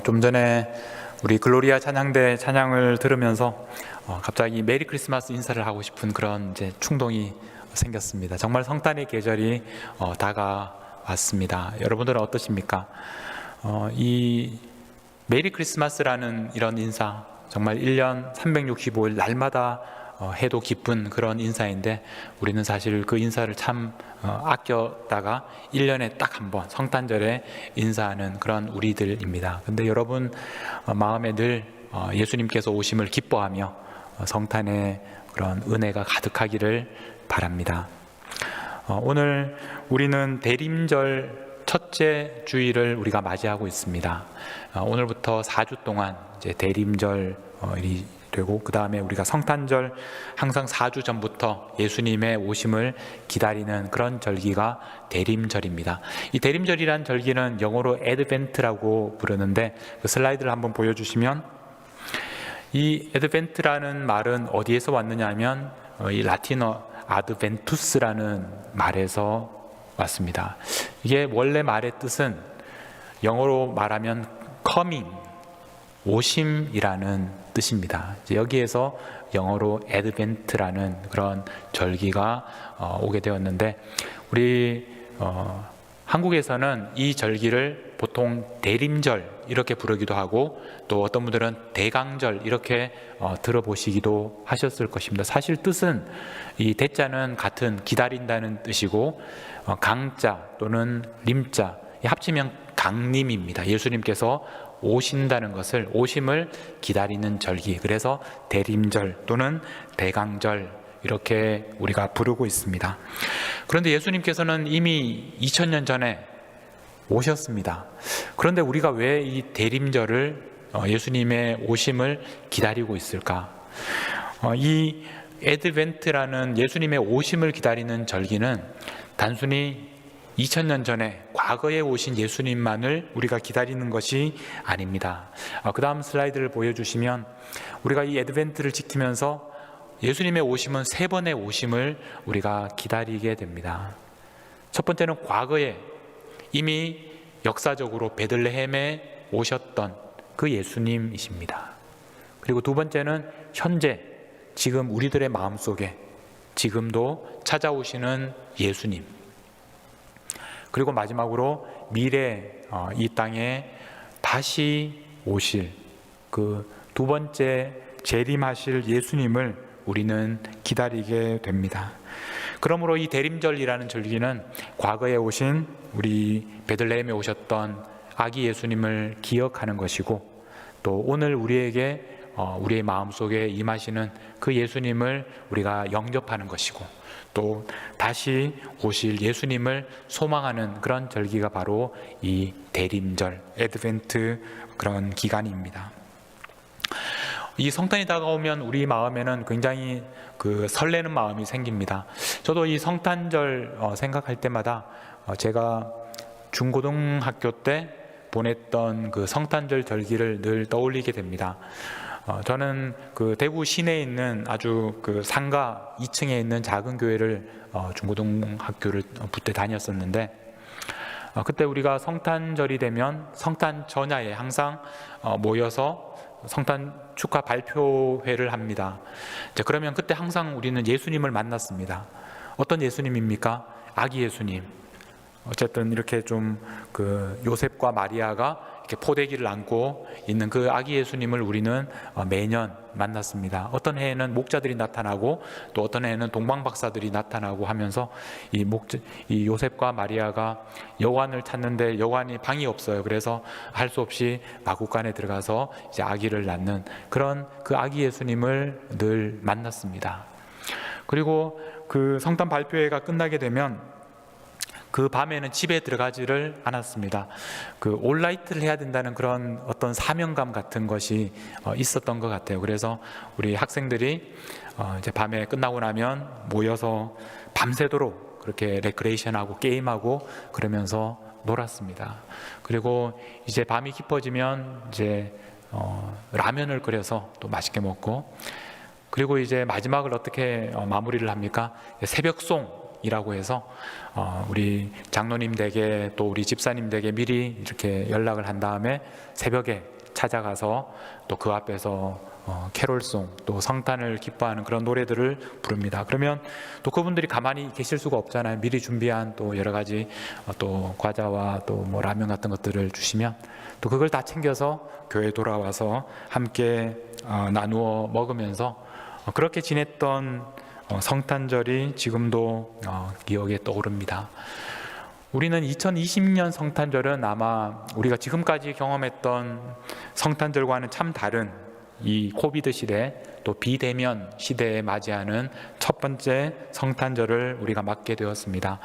좀 전에 우리 글로리아 찬양대 찬양을 들으면서 갑자기 메리 크리스마스 인사를 하고 싶은 그런 이제 충동이 생겼습니다. 정말 성탄의 계절이 다가왔습니다. 여러분들은 어떠십니까? 이 메리 크리스마스라는 이런 인사, 정말 1년 365일 날마다 해도 기쁜 그런 인사인데, 우리는 사실 그 인사를 참 아꼈다가 1년에 딱 한 번 성탄절에 인사하는 그런 우리들입니다. 근데 여러분 마음에 늘 예수님께서 오심을 기뻐하며 성탄의 그런 은혜가 가득하기를 바랍니다. 오늘 우리는 대림절 첫째 주일을 우리가 맞이하고 있습니다. 오늘부터 4주 동안 이제 대림절이 되고, 그 다음에 우리가 성탄절 항상 4주 전부터 예수님의 오심을 기다리는 그런 절기가 대림절입니다. 이 대림절이란 절기는 영어로 애드벤트라고 부르는데, 그 슬라이드를 한번 보여주시면, 이 애드벤트라는 말은 어디에서 왔느냐 하면 이 라틴어 아드벤투스라는 말에서 왔습니다. 이게 원래 말의 뜻은 영어로 말하면 coming, 오심이라는 뜻입니다. 여기에서 영어로 애드벤트라는 그런 절기가 오게 되었는데, 우리 한국에서는 이 절기를 보통 대림절 이렇게 부르기도 하고, 또 어떤 분들은 대강절 이렇게 들어보시기도 하셨을 것입니다. 사실 뜻은, 이 대자는 같은 기다린다는 뜻이고, 강자 또는 림자 합치면 강림입니다. 예수님께서 오신다는 것을, 오심을 기다리는 절기, 그래서 대림절 또는 대강절 이렇게 우리가 부르고 있습니다. 그런데 예수님께서는 이미 2000년 전에 오셨습니다. 그런데 우리가 왜 이 대림절을, 예수님의 오심을 기다리고 있을까? 이 애드벤트라는 예수님의 오심을 기다리는 절기는 단순히 2000년 전에 과거에 오신 예수님만을 우리가 기다리는 것이 아닙니다. 그 다음 슬라이드를 보여주시면, 우리가 이 애드벤트를 지키면서 예수님의 오심은 3번의 오심을 우리가 기다리게 됩니다. 첫 번째는 과거에 이미 역사적으로 베들레헴에 오셨던 그 예수님이십니다. 그리고 두 번째는 현재, 지금 우리들의 마음속에 지금도 찾아오시는 예수님. 그리고 마지막으로 미래, 이 땅에 다시 오실 그 두 번째 재림하실 예수님을 우리는 기다리게 됩니다. 그러므로 이 대림절이라는 절기는 과거에 오신, 우리 베들레헴에 오셨던 아기 예수님을 기억하는 것이고, 또 오늘 우리에게 우리의 마음속에 임하시는 그 예수님을 우리가 영접하는 것이고, 또 다시 오실 예수님을 소망하는 그런 절기가 바로 이 대림절, 애드벤트 그런 기간입니다. 이 성탄이 다가오면 우리 마음에는 굉장히 설레는 마음이 생깁니다. 저도 이 성탄절 생각할 때마다 제가 중고등학교 때 보냈던 그 성탄절 절기를 늘 떠올리게 됩니다. 저는 그 대구 시내에 있는 아주 그 상가 2층에 있는 작은 교회를 중고등학교를 그때 다녔었는데, 그때 우리가 성탄절이 되면 성탄 전야에 항상 모여서 성탄 축하 발표회를 합니다. 그러면 그때 항상 우리는 예수님을 만났습니다. 어떤 예수님입니까? 아기 예수님. 어쨌든 이렇게 좀 요셉과 마리아가 이렇게 포대기를 안고 있는 그 아기 예수님을 우리는 매년 만났습니다. 어떤 해에는 목자들이 나타나고, 또 어떤 해에는 동방박사들이 나타나고 하면서 이 요셉과 마리아가 여관을 찾는데 여관이 방이 없어요. 그래서 할 수 없이 마구간에 들어가서 이제 아기를 낳는 그런 그 아기 예수님을 늘 만났습니다. 그리고 그 성탄 발표회가 끝나게 되면 그 밤에는 집에 들어가지를 않았습니다. 올라이트를 해야 된다는 그런 어떤 사명감 같은 것이 있었던 것 같아요. 그래서 우리 학생들이 이제 밤에 끝나고 나면 모여서 밤새도록 그렇게 레크레이션하고 게임하고 그러면서 놀았습니다. 그리고 이제 밤이 깊어지면 이제 라면을 끓여서 또 맛있게 먹고, 그리고 이제 마지막을 어떻게 마무리를 합니까? 새벽송, 이라고 해서 우리 장로님 댁에 또 우리 집사님 댁에 미리 이렇게 연락을 한 다음에 새벽에 찾아가서 또 그 앞에서 캐롤송, 또 성탄을 기뻐하는 그런 노래들을 부릅니다. 그러면 또 그분들이 가만히 계실 수가 없잖아요. 미리 준비한 또 여러 가지 또 과자와 또 뭐 라면 같은 것들을 주시면 또 그걸 다 챙겨서 교회에 돌아와서 함께 나누어 먹으면서 그렇게 지냈던 성탄절이 지금도 기억에 떠오릅니다. 우리는 2020년 성탄절은 아마 우리가 지금까지 경험했던 성탄절과는 참 다른 이 코비드 시대, 또 비대면 시대에 맞이하는 첫 번째 성탄절을 우리가 맞게 되었습니다.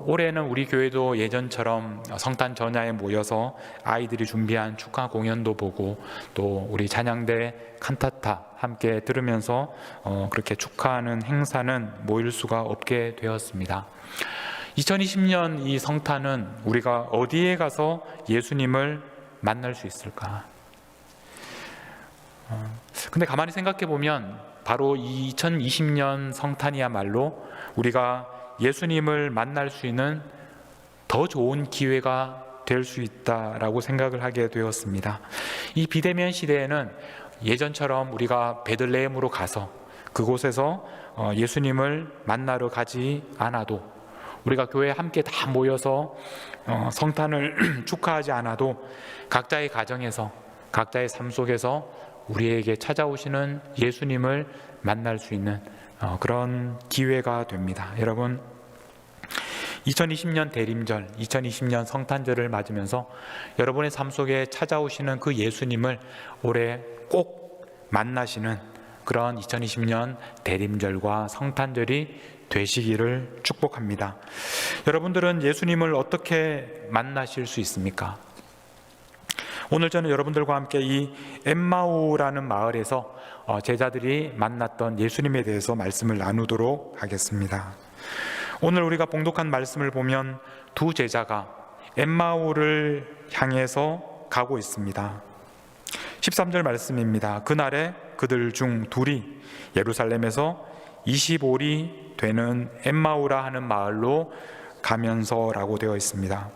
올해는 우리 교회도 예전처럼 성탄 전야에 모여서 아이들이 준비한 축하 공연도 보고 또 우리 찬양대 칸타타 함께 들으면서 그렇게 축하하는 행사는 모일 수가 없게 되었습니다. 2020년 이 성탄은 우리가 어디에 가서 예수님을 만날 수 있을까? 근데 가만히 생각해 보면 바로 2020년 성탄이야말로 우리가 예수님을 만날 수 있는 더 좋은 기회가 될 수 있다라고 생각을 하게 되었습니다. 이 비대면 시대에는 예전처럼 우리가 베들레헴으로 가서 그곳에서 예수님을 만나러 가지 않아도, 우리가 교회에 함께 다 모여서 성탄을 축하하지 않아도 각자의 가정에서, 각자의 삶 속에서 우리에게 찾아오시는 예수님을 만날 수 있는 그런 기회가 됩니다. 여러분, 2020년 대림절, 2020년 성탄절을 맞으면서 여러분의 삶 속에 찾아오시는 그 예수님을 올해 꼭 만나시는 그런 2020년 대림절과 성탄절이 되시기를 축복합니다. 여러분들은 예수님을 어떻게 만나실 수 있습니까? 오늘 저는 여러분들과 함께 이 엠마오라는 마을에서 제자들이 만났던 예수님에 대해서 말씀을 나누도록 하겠습니다. 오늘 우리가 봉독한 말씀을 보면 두 제자가 엠마오를 향해서 가고 있습니다. 13절 말씀입니다. 그날에 그들 중 둘이 예루살렘에서 25리 되는 엠마오라 하는 마을로 가면서라고 되어 있습니다.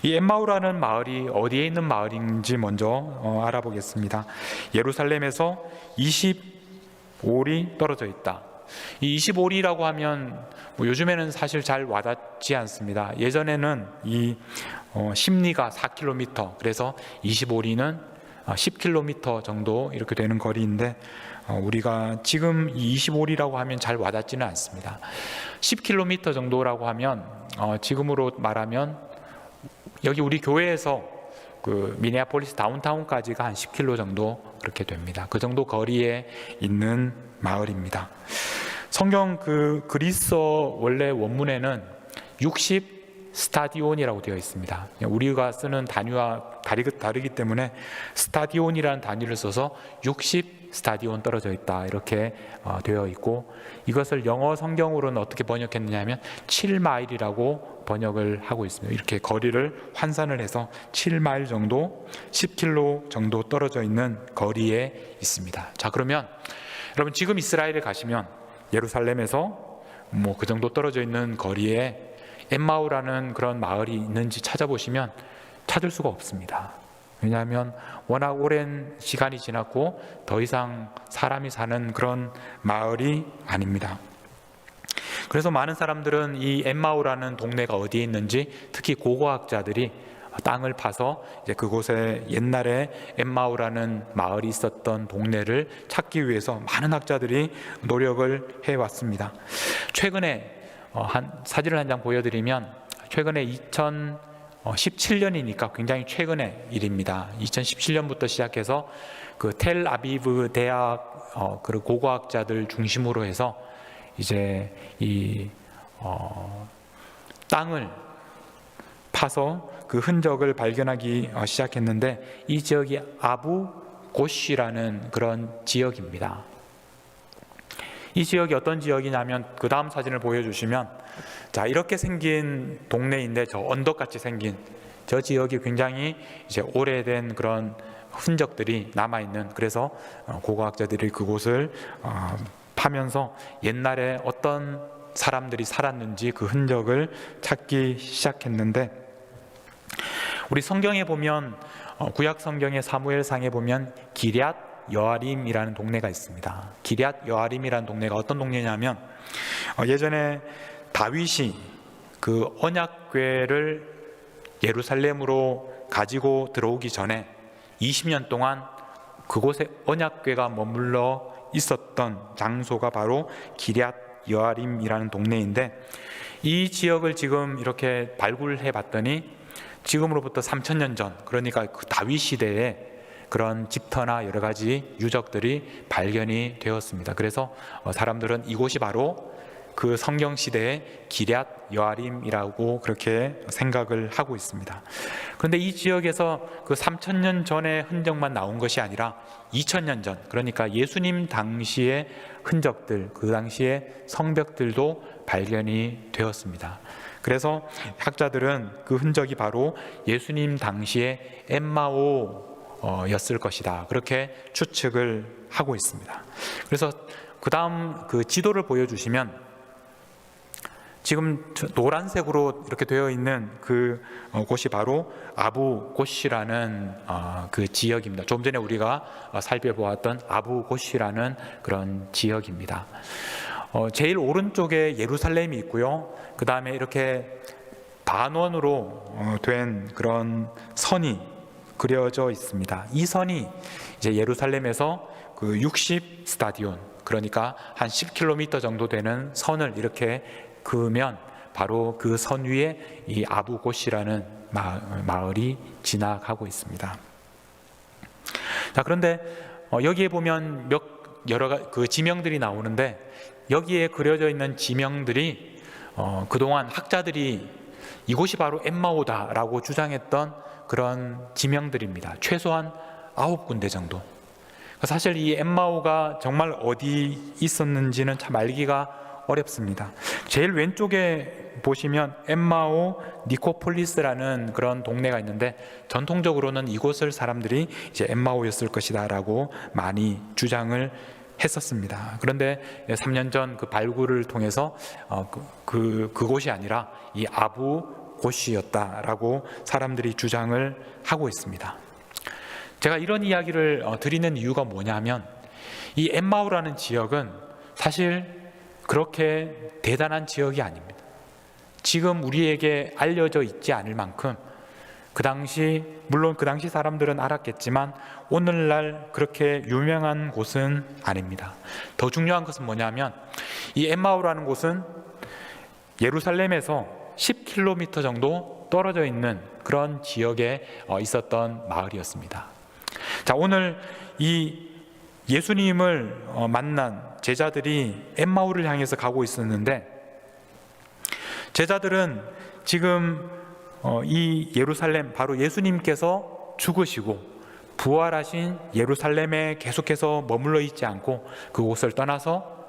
이 엠마오라는 마을이 어디에 있는 마을인지 먼저 알아보겠습니다. 예루살렘에서 25리 떨어져 있다. 이 25리라고 하면 요즘에는 사실 잘 와닿지 않습니다. 예전에는 이 심리가 4km, 그래서 25리는 10km 정도 이렇게 되는 거리인데 우리가 지금 이 25리라고 하면 잘 와닿지는 않습니다. 10km 정도라고 하면 지금으로 말하면 여기 우리 교회에서 그 미네아폴리스 다운타운까지가 한 10km 정도 그렇게 됩니다. 그 정도 거리에 있는 마을입니다. 성경 그 그리스어 원래 원문에는 60 스타디온이라고 되어 있습니다. 우리가 쓰는 단위와 다르기 때문에 스타디온이라는 단위를 써서 60 스타디온 떨어져 있다 이렇게 되어 있고, 이것을 영어 성경으로는 어떻게 번역했느냐 하면 7마일이라고 번역을 하고 있습니다. 이렇게 거리를 환산을 해서 7마일 정도, 10km 정도 떨어져 있는 거리에 있습니다. 자, 그러면 여러분 지금 이스라엘에 가시면 예루살렘에서 뭐 그 정도 떨어져 있는 거리에 엠마오라는 그런 마을이 있는지 찾아보시면 찾을 수가 없습니다. 왜냐하면 워낙 오랜 시간이 지났고 더 이상 사람이 사는 그런 마을이 아닙니다. 그래서 많은 사람들은 이 엠마오라는 동네가 어디에 있는지, 특히 고고학자들이 땅을 파서 이제 그곳에 옛날에 엠마오라는 마을이 있었던 동네를 찾기 위해서 많은 학자들이 노력을 해왔습니다. 최근에 사진을 한 장 보여드리면, 최근에 2017년이니까 굉장히 최근의 일입니다. 2017년부터 시작해서 그 텔아비브 대학 그 고고학자들 중심으로 해서 이제 이 땅을 파서 그 흔적을 발견하기 시작했는데, 이 지역이 아부 고시라는 그런 지역입니다. 이 지역이 어떤 지역이냐면, 그 다음 사진을 보여주시면, 자, 이렇게 생긴 동네인데 저 언덕같이 생긴 저 지역이 굉장히 이제 오래된 그런 흔적들이 남아있는, 그래서 고고학자들이 그곳을 파면서 옛날에 어떤 사람들이 살았는지 그 흔적을 찾기 시작했는데, 우리 성경에 보면 구약 성경의 사무엘상에 보면 기럇 여아림이라는 동네가 있습니다. 기럇 여아림이라는 동네가 어떤 동네냐면, 예전에 다윗이 그 언약궤를 예루살렘으로 가지고 들어오기 전에 20년 동안 그곳에 언약궤가 머물러 있었던 장소가 바로 기럇 여아림이라는 동네인데, 이 지역을 지금 이렇게 발굴해 봤더니 지금으로부터 3000년 전, 그러니까 그 다윗 시대에 그런 집터나 여러 가지 유적들이 발견이 되었습니다. 그래서 사람들은 이곳이 바로 그 성경 시대의 기럇 여아림이라고 그렇게 생각을 하고 있습니다. 그런데 이 지역에서 그 3000년 전의 흔적만 나온 것이 아니라 2000년 전, 그러니까 예수님 당시의 흔적들, 그 당시의 성벽들도 발견이 되었습니다. 그래서 학자들은 그 흔적이 바로 예수님 당시의 엠마오였을 것이다, 그렇게 추측을 하고 있습니다. 그래서 그 다음 그 지도를 보여주시면, 지금 노란색으로 이렇게 되어 있는 그 곳이 바로 아부고시라는 그 지역입니다. 좀 전에 우리가 살펴보았던 아부고시라는 그런 지역입니다. 제일 오른쪽에 예루살렘이 있고요, 그 다음에 이렇게 반원으로 된 그런 선이 그려져 있습니다. 이 선이 이제 예루살렘에서 그 60 스타디온, 그러니까 한 10km 정도 되는 선을 이렇게 그으면 바로 그 선 위에 이 아부고시라는 마을이 지나가고 있습니다. 자, 그런데 여기에 보면 여러 그 지명들이 나오는데, 여기에 그려져 있는 지명들이 그동안 학자들이 이곳이 바로 엠마오다라고 주장했던 그런 지명들입니다. 최소한 9군데 정도. 사실 이 엠마오가 정말 어디 있었는지는 참 알기가 어렵습니다. 제일 왼쪽에 보시면 엠마오 니코폴리스라는 그런 동네가 있는데, 전통적으로는 이곳을 사람들이 이제 엠마오였을 것이다 라고 많이 주장을 했었습니다. 그런데 3년 전 그 발굴을 통해서 그곳이 아니라 이 아부고시였다라고 사람들이 주장을 하고 있습니다. 제가 이런 이야기를 드리는 이유가 뭐냐면, 이 엠마오라는 지역은 사실 그렇게 대단한 지역이 아닙니다. 지금 우리에게 알려져 있지 않을 만큼 물론 그 당시 사람들은 알았겠지만 오늘날 그렇게 유명한 곳은 아닙니다. 더 중요한 것은 뭐냐면, 이 엠마오라는 곳은 예루살렘에서 10km 정도 떨어져 있는 그런 지역에 있었던 마을이었습니다. 자, 오늘 이 예수님을 만난 제자들이 엠마오를 향해서 가고 있었는데, 제자들은 지금 이 예루살렘, 바로 예수님께서 죽으시고 부활하신 예루살렘에 계속해서 머물러 있지 않고 그곳을 떠나서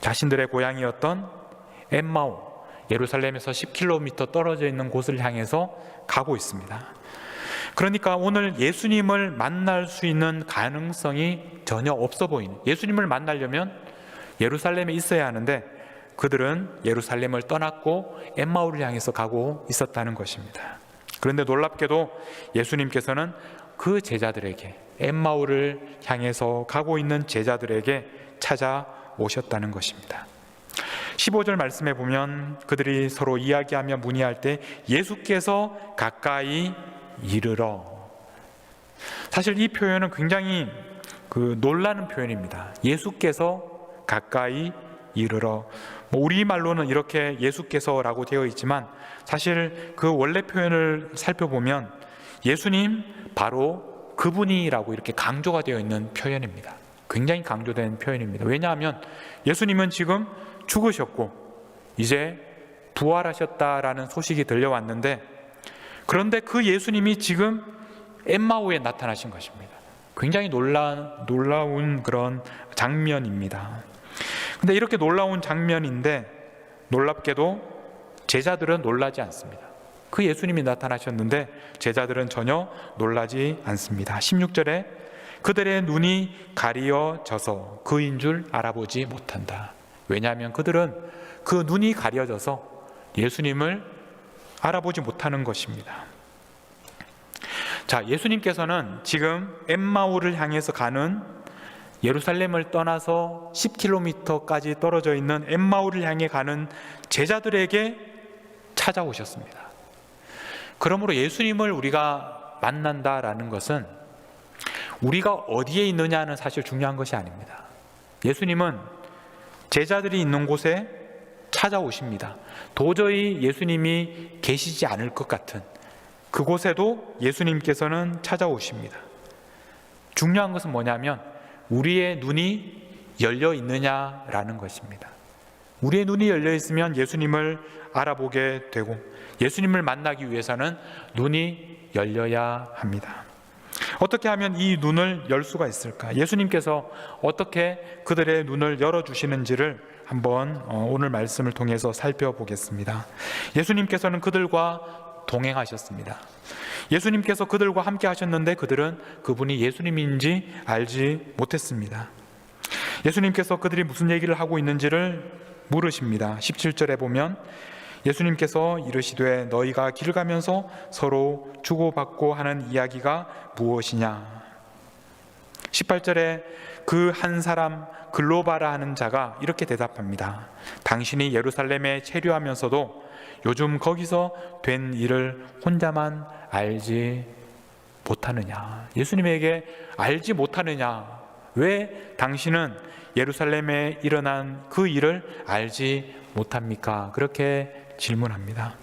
자신들의 고향이었던 엠마오, 예루살렘에서 10km 떨어져 있는 곳을 향해서 가고 있습니다. 그러니까 오늘 예수님을 만날 수 있는 가능성이 전혀 없어 보이는, 예수님을 만나려면 예루살렘에 있어야 하는데 그들은 예루살렘을 떠났고 엠마오를 향해서 가고 있었다는 것입니다. 그런데 놀랍게도 예수님께서는 그 제자들에게, 엠마오를 향해서 가고 있는 제자들에게 찾아오셨다는 것입니다. 15절 말씀에 보면 그들이 서로 이야기하며 문의할 때 예수께서 가까이 이르러, 사실 이 표현은 굉장히 놀라는 표현입니다. 예수께서 가까이 이르러, 우리말로는 이렇게 예수께서라고 되어 있지만 사실 그 원래 표현을 살펴보면 예수님 바로 그분이라고 이렇게 강조가 되어 있는 표현입니다. 굉장히 강조된 표현입니다. 왜냐하면 예수님은 지금 죽으셨고 이제 부활하셨다라는 소식이 들려왔는데, 그런데 그 예수님이 지금 엠마오에 나타나신 것입니다. 굉장히 놀라운 그런 장면입니다. 근데 이렇게 놀라운 장면인데 놀랍게도 제자들은 놀라지 않습니다. 그 예수님이 나타나셨는데 제자들은 전혀 놀라지 않습니다. 16절에 그들의 눈이 가리어져서 그인 줄 알아보지 못한다. 왜냐하면 그들은 그 눈이 가려져서 예수님을 알아보지 못하는 것입니다. 자, 예수님께서는 지금 엠마오를 향해서 가는, 예루살렘을 떠나서 10km까지 떨어져 있는 엠마오를 향해 가는 제자들에게 찾아오셨습니다. 그러므로 예수님을 우리가 만난다라는 것은 우리가 어디에 있느냐는 사실 중요한 것이 아닙니다. 예수님은 제자들이 있는 곳에 찾아오십니다. 도저히 예수님이 계시지 않을 것 같은 그곳에도 예수님께서는 찾아오십니다. 중요한 것은 뭐냐면 우리의 눈이 열려 있느냐라는 것입니다. 우리의 눈이 열려 있으면 예수님을 알아보게 되고, 예수님을 만나기 위해서는 눈이 열려야 합니다. 어떻게 하면 이 눈을 열 수가 있을까? 예수님께서 어떻게 그들의 눈을 열어주시는지를 한번 오늘 말씀을 통해서 살펴보겠습니다. 예수님께서는 그들과 동행하셨습니다. 예수님께서 그들과 함께 하셨는데 그들은 그분이 예수님인지 알지 못했습니다. 예수님께서 그들이 무슨 얘기를 하고 있는지를 물으십니다. 17절에 보면 예수님께서 이르시되 너희가 길 가면서 서로 주고받고 하는 이야기가 무엇이냐? 18절에 그 한 사람 글로바라 하는 자가 이렇게 대답합니다. 당신이 예루살렘에 체류하면서도 요즘 거기서 된 일을 혼자만 알지 못하느냐? 예수님에게 알지 못하느냐? 왜 당신은 예루살렘에 일어난 그 일을 알지 못합니까? 그렇게 질문합니다.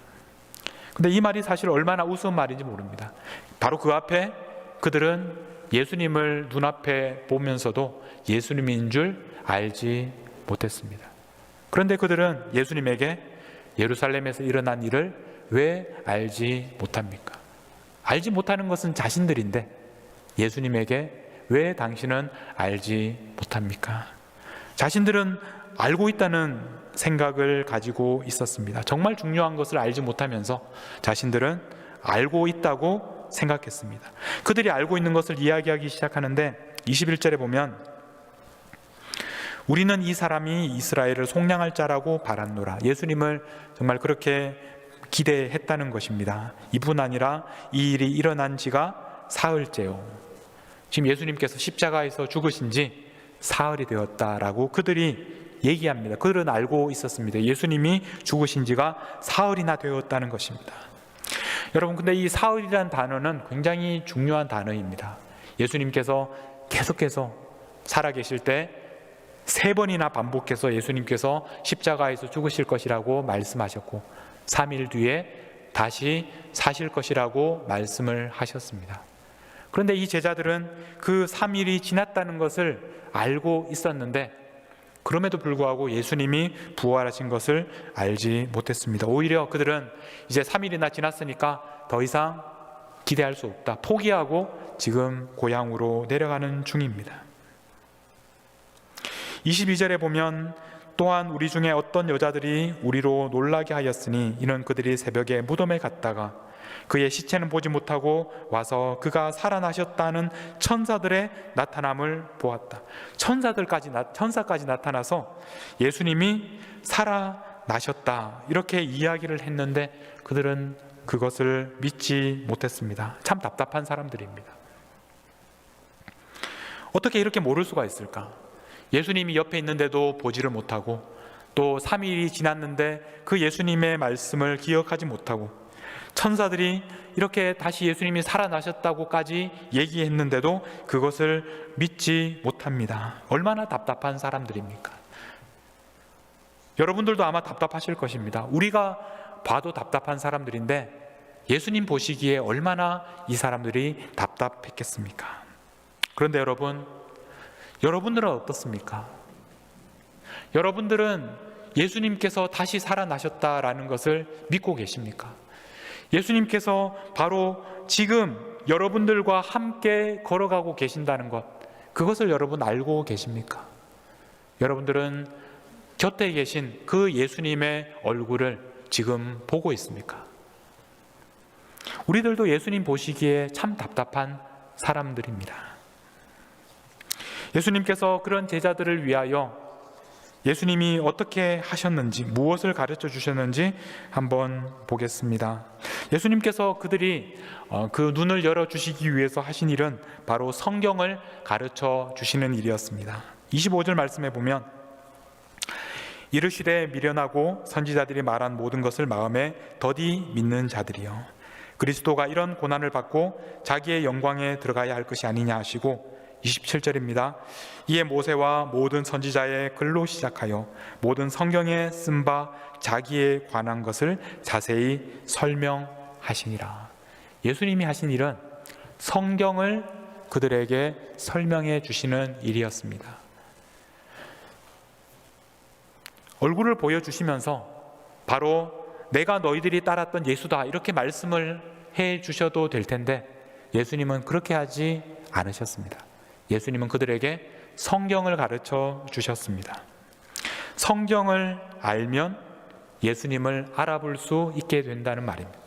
근데 이 말이 사실 얼마나 우스운 말인지 모릅니다. 바로 그 앞에 그들은 예수님을 눈앞에 보면서도 예수님인 줄 알지 못했습니다. 그런데 그들은 예수님에게 예루살렘에서 일어난 일을 왜 알지 못합니까? 알지 못하는 것은 자신들인데 예수님에게 왜 당신은 알지 못합니까? 자신들은 알고 있다는 생각을 가지고 있었습니다. 정말 중요한 것을 알지 못하면서 자신들은 알고 있다고 생각했습니다. 그들이 알고 있는 것을 이야기하기 시작하는데 21절에 보면 우리는 이 사람이 이스라엘을 속량할 자라고 바랐노라. 예수님을 정말 그렇게 기대했다는 것입니다. 이뿐 아니라 이 일이 일어난 지가 사흘째요. 지금 예수님께서 십자가에서 죽으신 지 사흘이 되었다라고 그들이 얘기합니다. 그들은 알고 있었습니다. 예수님이 죽으신 지가 사흘이나 되었다는 것입니다. 여러분, 근데 이 사흘이라는 단어는 굉장히 중요한 단어입니다. 예수님께서 계속해서 살아계실 때 3번이나 반복해서 예수님께서 십자가에서 죽으실 것이라고 말씀하셨고 3일 뒤에 다시 사실 것이라고 말씀을 하셨습니다. 그런데 이 제자들은 그 3일이 지났다는 것을 알고 있었는데 그럼에도 불구하고 예수님이 부활하신 것을 알지 못했습니다. 오히려 그들은 이제 3일이나 지났으니까 더 이상 기대할 수 없다, 포기하고 지금 고향으로 내려가는 중입니다. 22절에 보면 또한 우리 중에 어떤 여자들이 우리로 놀라게 하였으니 이는 그들이 새벽에 무덤에 갔다가 그의 시체는 보지 못하고 와서 그가 살아나셨다는 천사들의 나타남을 보았다. 천사까지 나타나서 예수님이 살아나셨다 이렇게 이야기를 했는데 그들은 그것을 믿지 못했습니다. 참 답답한 사람들입니다. 어떻게 이렇게 모를 수가 있을까? 예수님이 옆에 있는데도 보지를 못하고 또 3일이 지났는데 그 예수님의 말씀을 기억하지 못하고 천사들이 이렇게 다시 예수님이 살아나셨다고까지 얘기했는데도 그것을 믿지 못합니다. 얼마나 답답한 사람들입니까? 여러분들도 아마 답답하실 것입니다. 우리가 봐도 답답한 사람들인데 예수님 보시기에 얼마나 이 사람들이 답답했겠습니까? 그런데 여러분들은 어떻습니까? 여러분들은 예수님께서 다시 살아나셨다라는 것을 믿고 계십니까? 예수님께서 바로 지금 여러분들과 함께 걸어가고 계신다는 것, 그것을 여러분 알고 계십니까? 여러분들은 곁에 계신 그 예수님의 얼굴을 지금 보고 있습니까? 우리들도 예수님 보시기에 참 답답한 사람들입니다. 예수님께서 그런 제자들을 위하여 예수님이 어떻게 하셨는지, 무엇을 가르쳐 주셨는지 한번 보겠습니다. 예수님께서 그들이 그 눈을 열어주시기 위해서 하신 일은 바로 성경을 가르쳐 주시는 일이었습니다. 25절 말씀에 보면 이르시되 미련하고 선지자들이 말한 모든 것을 마음에 더디 믿는 자들이여, 그리스도가 이런 고난을 받고 자기의 영광에 들어가야 할 것이 아니냐 하시고, 27절입니다. 이에 모세와 모든 선지자의 글로 시작하여 모든 성경에 쓴 바 자기에 관한 것을 자세히 설명하시니라. 예수님이 하신 일은 성경을 그들에게 설명해 주시는 일이었습니다. 얼굴을 보여주시면서 바로 내가 너희들이 따랐던 예수다 이렇게 말씀을 해 주셔도 될 텐데, 예수님은 그렇게 하지 않으셨습니다. 예수님은 그들에게 성경을 가르쳐 주셨습니다. 성경을 알면 예수님을 알아볼 수 있게 된다는 말입니다.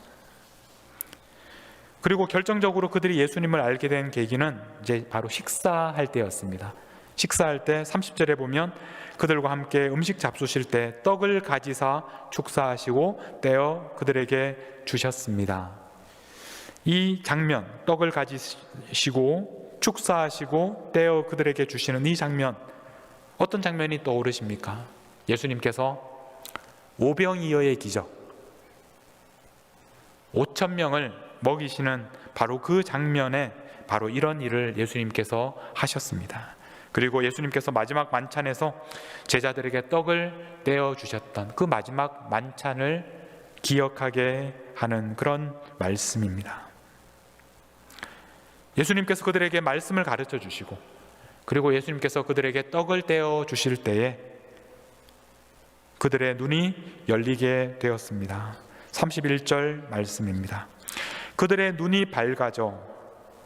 그리고 결정적으로 그들이 예수님을 알게 된 계기는 이제 바로 식사할 때였습니다. 식사할 때 30절에 보면 그들과 함께 음식 잡수실 때 떡을 가지사 축사하시고 떼어 그들에게 주셨습니다. 이 장면, 떡을 가지시고 축사하시고 떼어 그들에게 주시는 이 장면, 어떤 장면이 떠오르십니까? 예수님께서 오병이어의 기적, 5,000명을 먹이시는 바로 그 장면에 바로 이런 일을 예수님께서 하셨습니다. 그리고 예수님께서 마지막 만찬에서 제자들에게 떡을 떼어 주셨던 그 마지막 만찬을 기억하게 하는 그런 말씀입니다. 예수님께서 그들에게 말씀을 가르쳐 주시고, 그리고 예수님께서 그들에게 떡을 떼어 주실 때에 그들의 눈이 열리게 되었습니다. 31절 말씀입니다. 그들의 눈이 밝아져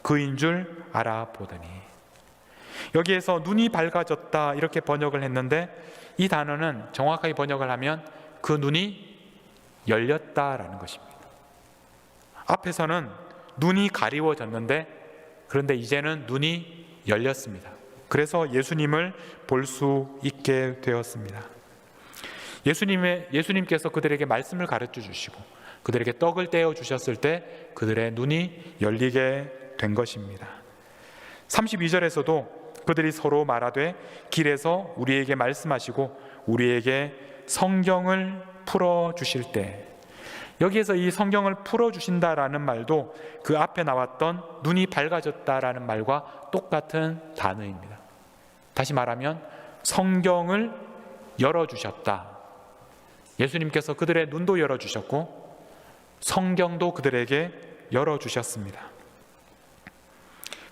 그인 줄 알아보더니. 여기에서 눈이 밝아졌다 이렇게 번역을 했는데, 이 단어는 정확하게 번역을 하면 그 눈이 열렸다라는 것입니다. 앞에서는 눈이 가리워졌는데, 그런데 이제는 눈이 열렸습니다. 그래서 예수님을 볼 수 있게 되었습니다. 예수님께서 그들에게 말씀을 가르쳐 주시고 그들에게 떡을 떼어 주셨을 때 그들의 눈이 열리게 된 것입니다. 32절에서도 그들이 서로 말하되 길에서 우리에게 말씀하시고 우리에게 성경을 풀어 주실 때, 여기에서 이 성경을 풀어주신다라는 말도 그 앞에 나왔던 눈이 밝아졌다라는 말과 똑같은 단어입니다. 다시 말하면 성경을 열어주셨다. 예수님께서 그들의 눈도 열어주셨고 성경도 그들에게 열어주셨습니다.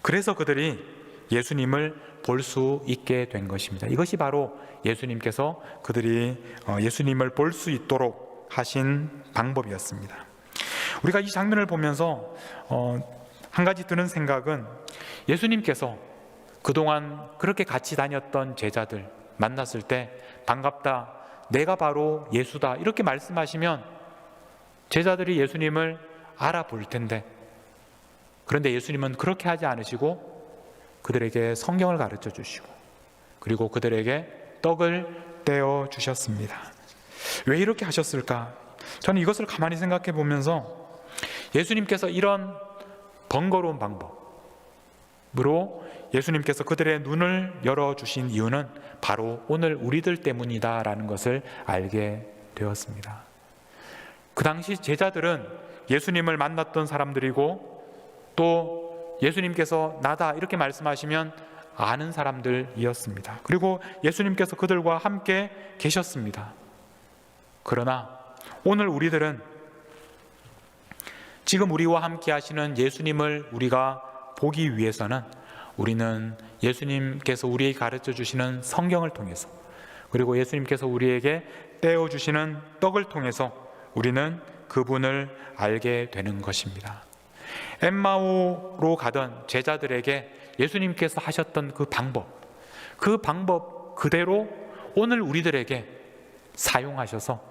그래서 그들이 예수님을 볼 수 있게 된 것입니다. 이것이 바로 예수님께서 그들이 예수님을 볼 수 있도록 하신 방법이었습니다. 우리가 이 장면을 보면서 한 가지 드는 생각은, 예수님께서 그동안 그렇게 같이 다녔던 제자들 만났을 때 반갑다, 내가 바로 예수다 이렇게 말씀하시면 제자들이 예수님을 알아볼 텐데, 그런데 예수님은 그렇게 하지 않으시고 그들에게 성경을 가르쳐 주시고 그리고 그들에게 떡을 떼어 주셨습니다. 왜 이렇게 하셨을까? 저는 이것을 가만히 생각해 보면서 예수님께서 이런 번거로운 방법으로 예수님께서 그들의 눈을 열어주신 이유는 바로 오늘 우리들 때문이다라는 것을 알게 되었습니다. 그 당시 제자들은 예수님을 만났던 사람들이고 또 예수님께서 나다 이렇게 말씀하시면 아는 사람들이었습니다. 그리고 예수님께서 그들과 함께 계셨습니다. 그러나 오늘 우리들은 지금 우리와 함께 하시는 예수님을 우리가 보기 위해서는 우리는 예수님께서 우리에게 가르쳐 주시는 성경을 통해서, 그리고 예수님께서 우리에게 떼어 주시는 떡을 통해서 우리는 그분을 알게 되는 것입니다. 엠마오로 가던 제자들에게 예수님께서 하셨던 그 방법 그대로 오늘 우리들에게 사용하셔서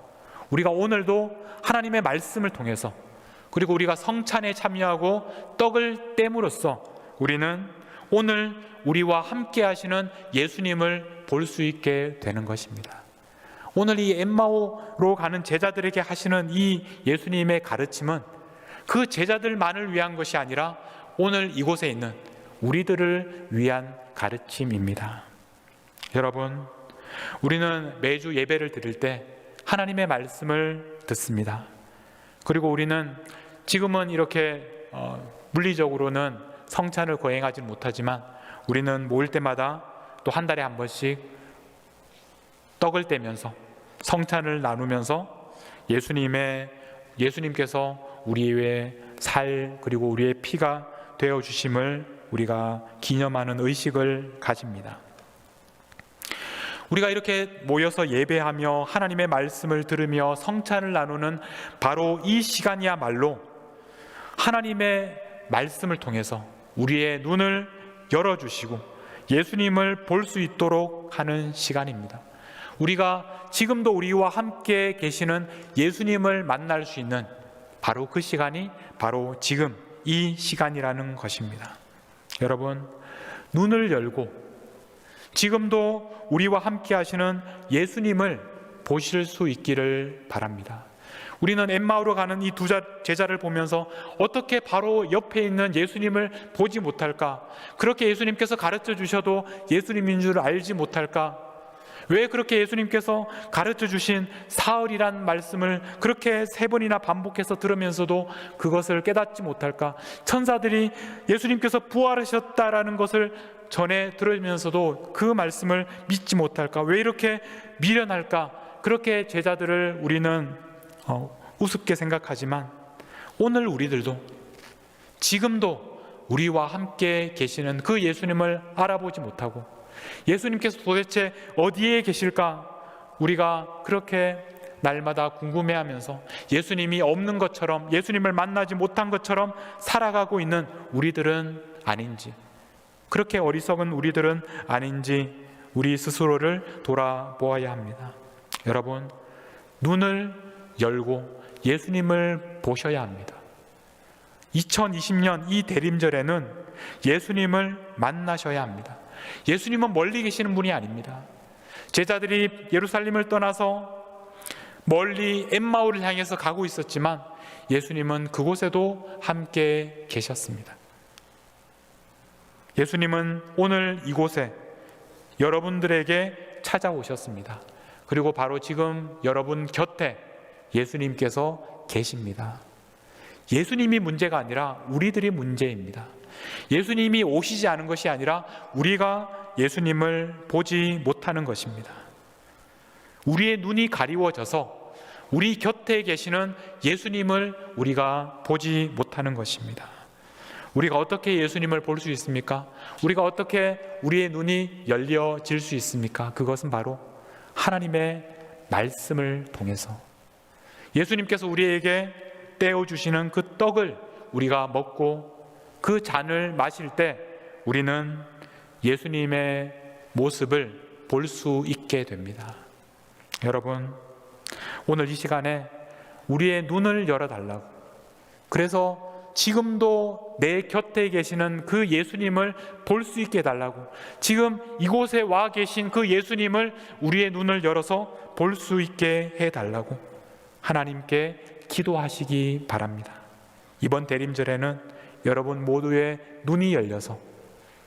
우리가 오늘도 하나님의 말씀을 통해서, 그리고 우리가 성찬에 참여하고 떡을 떼므로써 우리는 오늘 우리와 함께 하시는 예수님을 볼 수 있게 되는 것입니다. 오늘 이 엠마오로 가는 제자들에게 하시는 이 예수님의 가르침은 그 제자들만을 위한 것이 아니라 오늘 이곳에 있는 우리들을 위한 가르침입니다. 여러분, 우리는 매주 예배를 드릴 때 하나님의 말씀을 듣습니다. 그리고 우리는 지금은 이렇게 물리적으로는 성찬을 거행하지 못하지만 우리는 모일 때마다 또 한 달에 한 번씩 떡을 떼면서 성찬을 나누면서 예수님께서 우리의 살 그리고 우리의 피가 되어 주심을 우리가 기념하는 의식을 가집니다. 우리가 이렇게 모여서 예배하며 하나님의 말씀을 들으며 성찬을 나누는 바로 이 시간이야말로 하나님의 말씀을 통해서 우리의 눈을 열어주시고 예수님을 볼 수 있도록 하는 시간입니다. 우리가 지금도 우리와 함께 계시는 예수님을 만날 수 있는 바로 그 시간이 바로 지금 이 시간이라는 것입니다. 여러분, 눈을 열고 지금도 우리와 함께 하시는 예수님을 보실 수 있기를 바랍니다. 우리는 엠마오로 가는 이 두 제자를 보면서 어떻게 바로 옆에 있는 예수님을 보지 못할까? 그렇게 예수님께서 가르쳐 주셔도 예수님인 줄 알지 못할까? 왜 그렇게 예수님께서 가르쳐 주신 사흘이란 말씀을 그렇게 3번이나 반복해서 들으면서도 그것을 깨닫지 못할까? 천사들이 예수님께서 부활하셨다라는 것을 전해 들으면서도 그 말씀을 믿지 못할까? 왜 이렇게 미련할까? 그렇게 제자들을 우리는 우습게 생각하지만 오늘 우리들도 지금도 우리와 함께 계시는 그 예수님을 알아보지 못하고 예수님께서 도대체 어디에 계실까? 우리가 그렇게 날마다 궁금해하면서 예수님이 없는 것처럼, 예수님을 만나지 못한 것처럼 살아가고 있는 우리들은 아닌지, 그렇게 어리석은 우리들은 아닌지 우리 스스로를 돌아보아야 합니다. 여러분, 눈을 열고 예수님을 보셔야 합니다. 2020년 이 대림절에는 예수님을 만나셔야 합니다. 예수님은 멀리 계시는 분이 아닙니다. 제자들이 예루살렘을 떠나서 멀리 엠마오를 향해서 가고 있었지만 예수님은 그곳에도 함께 계셨습니다. 예수님은 오늘 이곳에 여러분들에게 찾아오셨습니다. 그리고 바로 지금 여러분 곁에 예수님께서 계십니다. 예수님이 문제가 아니라 우리들이 문제입니다. 예수님이 오시지 않은 것이 아니라 우리가 예수님을 보지 못하는 것입니다. 우리의 눈이 가리워져서 우리 곁에 계시는 예수님을 우리가 보지 못하는 것입니다. 우리가 어떻게 예수님을 볼 수 있습니까? 우리가 어떻게 우리의 눈이 열려질 수 있습니까? 그것은 바로 하나님의 말씀을 통해서 예수님께서 우리에게 떼어주시는 그 떡을 우리가 먹고 그 잔을 마실 때 우리는 예수님의 모습을 볼 수 있게 됩니다. 여러분, 오늘 이 시간에 우리의 눈을 열어달라고, 그래서 지금도 내 곁에 계시는 그 예수님을 볼 수 있게 해달라고, 지금 이곳에 와 계신 그 예수님을 우리의 눈을 열어서 볼 수 있게 해달라고 하나님께 기도하시기 바랍니다. 이번 대림절에는 여러분 모두의 눈이 열려서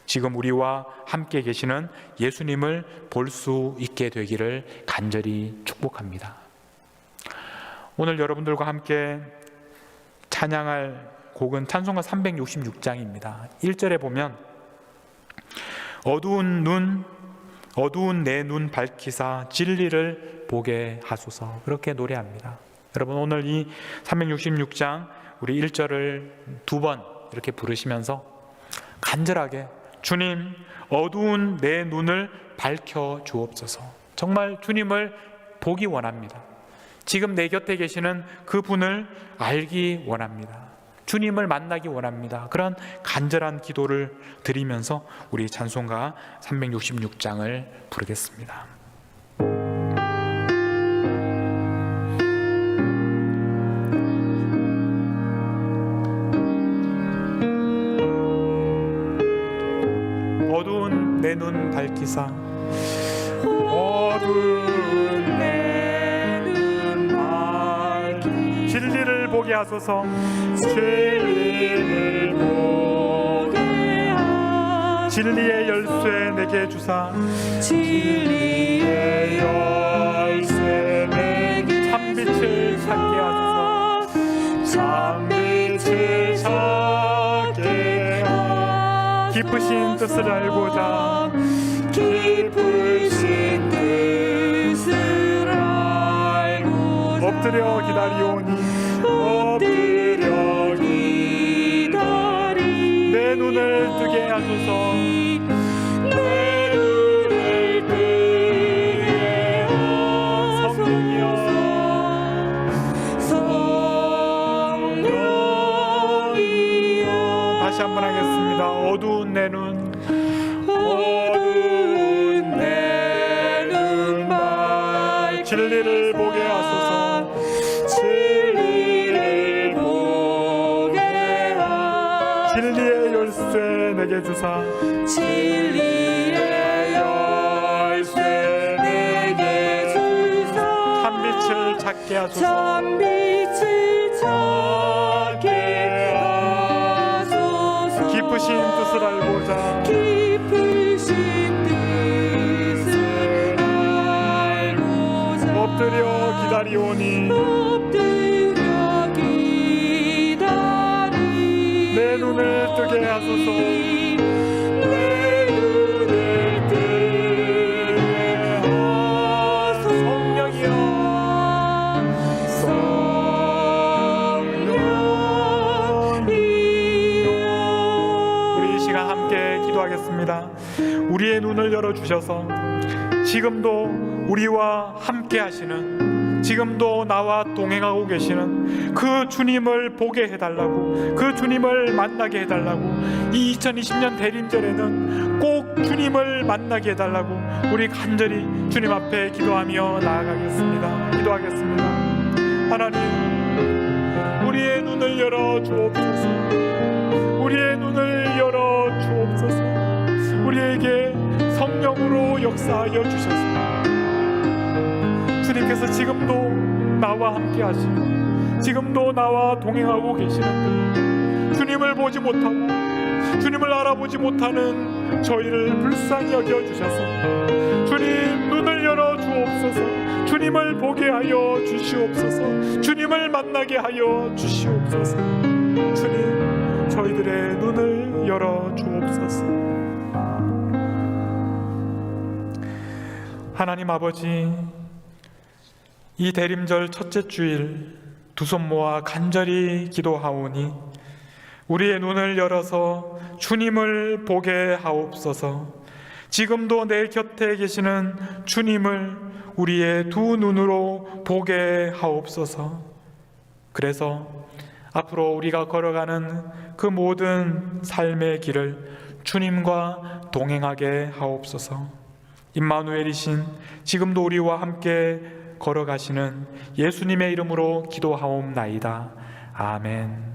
지금 우리와 함께 계시는 예수님을 볼 수 있게 되기를 간절히 축복합니다. 오늘 여러분들과 함께 찬양할 곡은 찬송가 366장입니다. 1절에 보면 어두운 내 눈 밝히사 진리를 보게 하소서, 그렇게 노래합니다. 여러분, 오늘 이 366장 우리 1절을 2번 이렇게 부르시면서 간절하게 주님, 어두운 내 눈을 밝혀 주옵소서. 정말 주님을 보기 원합니다. 지금 내 곁에 계시는 그분을 알기 원합니다. 주님을 만나기 원합니다. 그런 간절한 기도를 드리면서 우리 찬송가 366장을 부르겠습니다. 내 눈 밝히사 어두운 내 눈 밝히 진리를 보게 하소서. 진리를 보게 하소서. 진리의 열쇠 내게 주사 진리의 열쇠 내게 참빛을 찾게 하소서. 참빛을 찾게 하소서. 깊으신 뜻을 알고자 깊으신 뜻을 알고자 엎드려 기다리오니 엎드려 기다리 내 눈을 뜨게 하소서. 내 눈을 뜨게 하소서. 성령이여 다시 한번 하겠습니다. 어두운 내 눈 진리를 보게 하소서. 진리를 보게 하소서. 진리의 열쇠 내게 주사 진리의 열쇠 내게 주사 참빛을 찾게 하소서. 참빛을 찾게 하소서. 깊으신 뜻을 알고자 엎드려 기다리오니 엎드려 기다리 내 눈을 뜨게 하소서. 내 눈을 뜨게 하소서. 성령이여 성령이여 우리 이 시간 함께 기도하겠습니다. 우리의 눈을 열어주셔서 지금도 우리와 함께 하시는 지금도 나와 동행하고 계시는 그 주님을 보게 해달라고 그 주님을 만나게 해달라고 이 2020년 대림절에는 꼭 주님을 만나게 해달라고 우리 간절히 주님 앞에 기도하며 나아가겠습니다. 기도하겠습니다. 하나님 우리의 눈을 열어 주옵소서. 우리의 눈을 열어 주옵소서. 우리에게 성령으로 역사하여 주셔서 주님께서 지금도 나와 함께 하시고 지금도 나와 동행하고 계시는데 주님을 보지 못하고 주님을 알아보지 못하는 저희를 불쌍히 여겨주셔서 주님 눈을 열어 주옵소서. 주님을 보게 하여 주시옵소서. 주님을 만나게 하여 주시옵소서. 주님 저희들의 눈을 열어 주옵소서. 하나님 아버지 이 대림절 첫째 주일 두 손 모아 간절히 기도하오니 우리의 눈을 열어서 주님을 보게 하옵소서. 지금도 내 곁에 계시는 주님을 우리의 두 눈으로 보게 하옵소서. 그래서 앞으로 우리가 걸어가는 그 모든 삶의 길을 주님과 동행하게 하옵소서. 임마누엘이신 지금도 우리와 함께 걸어가시는 예수님의 이름으로 기도하옵나이다. 아멘.